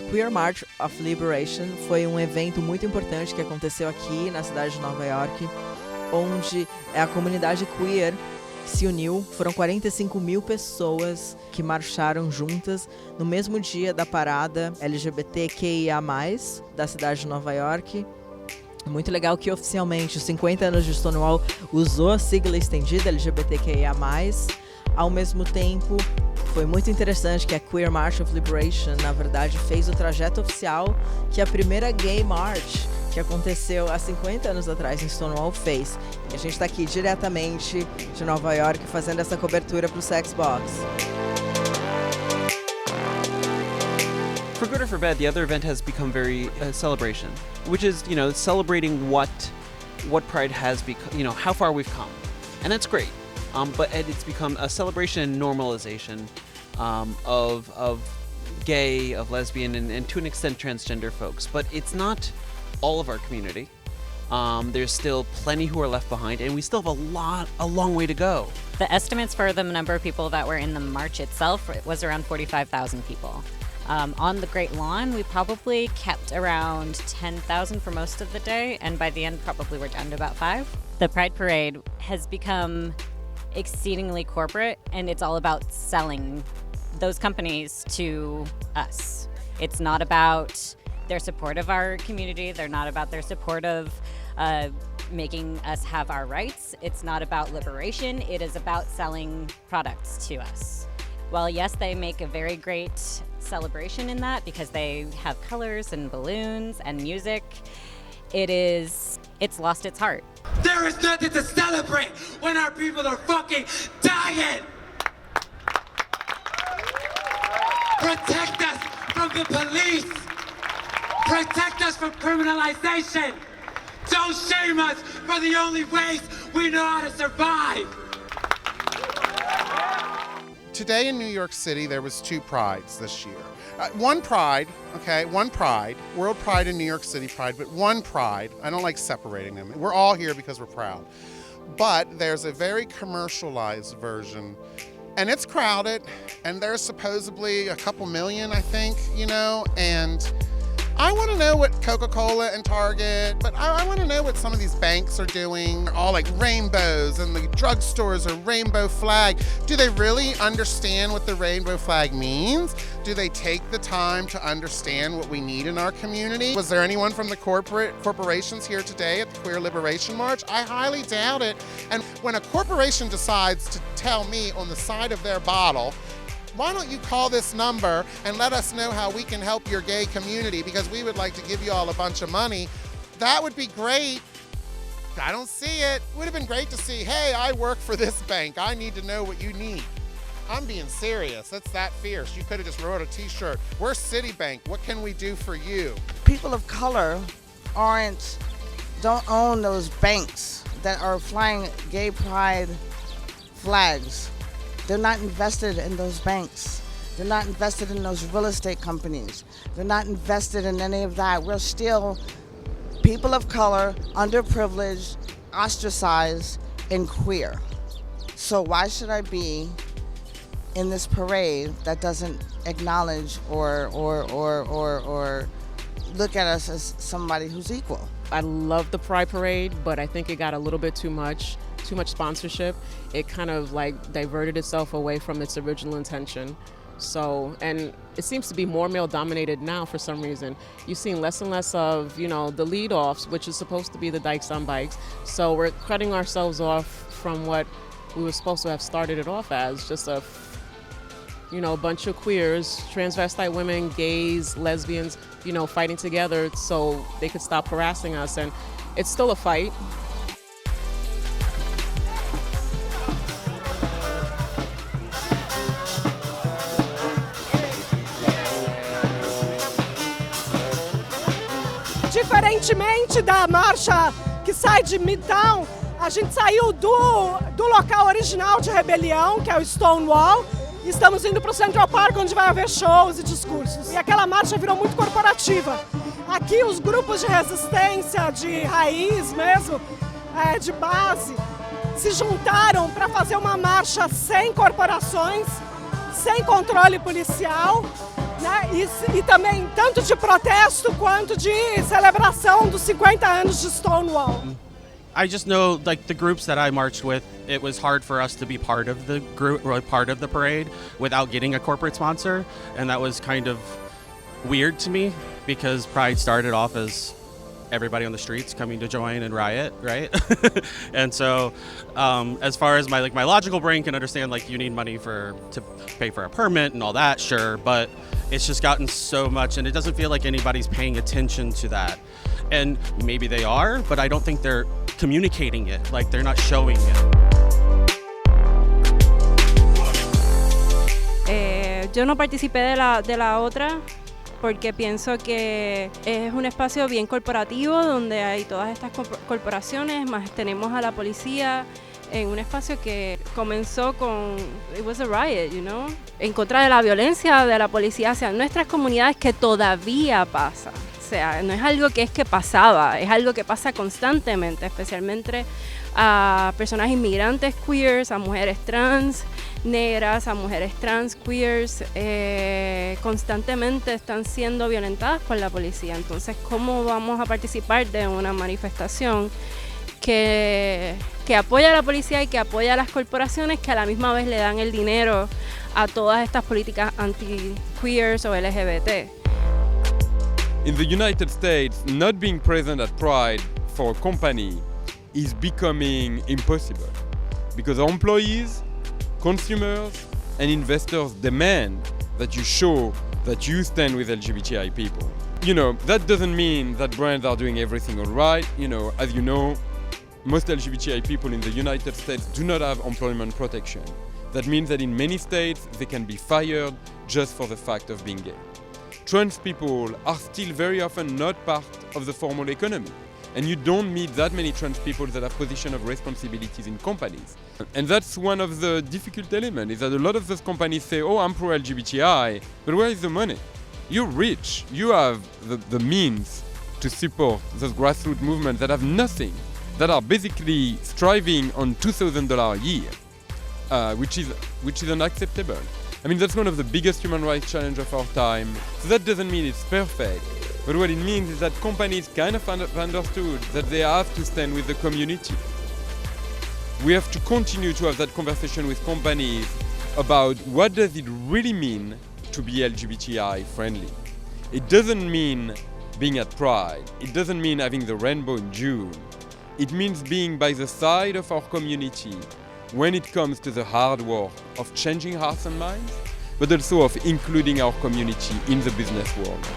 Queer March of Liberation foi um evento muito importante que aconteceu aqui na cidade de Nova Iorque, onde a comunidade queer se uniu. Foram 45 mil pessoas que marcharam juntas no mesmo dia da parada LGBTQIA+, da cidade de Nova Iorque. Muito legal que oficialmente os 50 anos de Stonewall usou a sigla estendida LGBTQIA+. Ao mesmo tempo, foi muito interessante que a Queer March of Liberation, na verdade, fez o trajeto oficial que a primeira Gay March, que aconteceu há 50 anos atrás em Stonewall, fez. E a gente está aqui diretamente de Nova York fazendo essa cobertura para o Sex Box. For good or for bad, the other event has become very celebration, which is, celebrating what Pride has become, how far we've come. And that's great. But it's become a celebration and normalization of gay, of lesbian, and to an extent transgender folks. But it's not all of our community. There's still plenty who are left behind, and we still have a long way to go. The estimates for the number of people that were in the march itself was around 45,000 people. On the Great Lawn, we probably kept around 10,000 for most of the day, and by the end, probably we're down to about 5. The Pride Parade has become exceedingly corporate, and it's all about selling those companies to us. It's not about their support of our community. They're not about their support of making us have our rights. It's not about liberation. It is about selling products to us. While yes, they make a very great celebration in that because they have colors and balloons and music, it's lost its heart. There is nothing to celebrate when our people are fucking dying! Protect us from the police! Protect us from criminalization! Don't shame us for the only ways we know how to survive! Today in New York City, there was 2 prides this year. One pride, World Pride in New York City Pride, but one pride. I don't like separating them. We're all here because we're proud. But there's a very commercialized version, and it's crowded, and there's supposedly a couple million, I think, and I want to know what Coca-Cola and Target, but I want to know what some of these banks are doing. They're all like rainbows, and the drugstores are rainbow flag. Do they really understand what the rainbow flag means? Do they take the time to understand what we need in our community? Was there anyone from the corporations here today at the Queer Liberation March? I highly doubt it. And when a corporation decides to tell me on the side of their bottle, why don't you call this number and let us know how we can help your gay community because we would like to give you all a bunch of money? That would be great. I don't see it. It would have been great to see, hey, I work for this bank. I need to know what you need. I'm being serious. It's that fierce. You could have just wrote a t-shirt. We're Citibank. What can we do for you? People of color don't own those banks that are flying gay pride flags. They're not invested in those banks. They're not invested in those real estate companies. They're not invested in any of that. We're still people of color, underprivileged, ostracized, and queer. So why should I be in this parade that doesn't acknowledge or look at us as somebody who's equal? I love the Pride Parade, but I think it got a little bit too much sponsorship. It kind of diverted itself away from its original intention. So, and it seems to be more male dominated now for some reason. You've seen less and less of, the lead offs, which is supposed to be the dykes on bikes. So we're cutting ourselves off from what we were supposed to have started it off as, just a bunch of queers, transvestite women, gays, lesbians, fighting together so they could stop harassing us. And it's still a fight. Diferentemente da marcha que sai de Midtown, a gente saiu do local original de rebelião, que é o Stonewall, e estamos indo para o Central Park, onde vai haver shows e discursos. E aquela marcha virou muito corporativa. Aqui os grupos de resistência, de raiz mesmo, de base, se juntaram para fazer uma marcha sem corporações, sem controle policial, né? E também tanto de protesto quanto de celebração dos 50 anos de Stonewall. I just know, like, the groups that I marched with, it was hard for us to be part of the group or part of the parade without getting a corporate sponsor, and that was kind of weird to me because Pride started off as everybody on the streets coming to join and riot, right? And so, as far as my logical brain can understand, like, you need money to pay for a permit and all that, sure, but it's just gotten so much, and it doesn't feel like anybody's paying attention to that. And maybe they are, but I don't think they're communicating it, like they're not showing it. Yo no participé de la otra porque pienso que es un espacio bien corporativo donde hay todas estas corporaciones, más tenemos a la policía en un espacio que comenzó con, it was a riot, you know, en contra de la violencia de la policía hacia nuestras comunidades, que todavía pasa. O sea, no es algo que pasaba, es algo que pasa constantemente, especialmente a personas inmigrantes queers, a mujeres trans negras, a mujeres trans queers, constantemente están siendo violentadas por la policía. Entonces, ¿cómo vamos a participar de una manifestación que apoya a la policía y que apoya a las corporaciones que a la misma vez le dan el dinero a todas estas políticas anti-queers o LGBT? In the United States, not being present at Pride for a company is becoming impossible because employees, consumers, and investors demand that you show that you stand with LGBTI people. You know, that doesn't mean that brands are doing everything all right. You know, as you know, most LGBTI people in the United States do not have employment protection. That means that in many states, they can be fired just for the fact of being gay. Trans people are still very often not part of the formal economy. And you don't meet that many trans people that have positions of responsibilities in companies. And that's one of the difficult elements, is that a lot of those companies say, oh, I'm pro-LGBTI, but where is the money? You're rich. You have the means to support those grassroots movements that have nothing, that are basically striving on $2,000 a year, which is unacceptable. I mean, that's one of the biggest human rights challenges of our time. So that doesn't mean it's perfect. But what it means is that companies kind of understood that they have to stand with the community. We have to continue to have that conversation with companies about what does it really mean to be LGBTI friendly. It doesn't mean being at Pride. It doesn't mean having the rainbow in June. It means being by the side of our community when it comes to the hard work of changing hearts and minds, but also of including our community in the business world.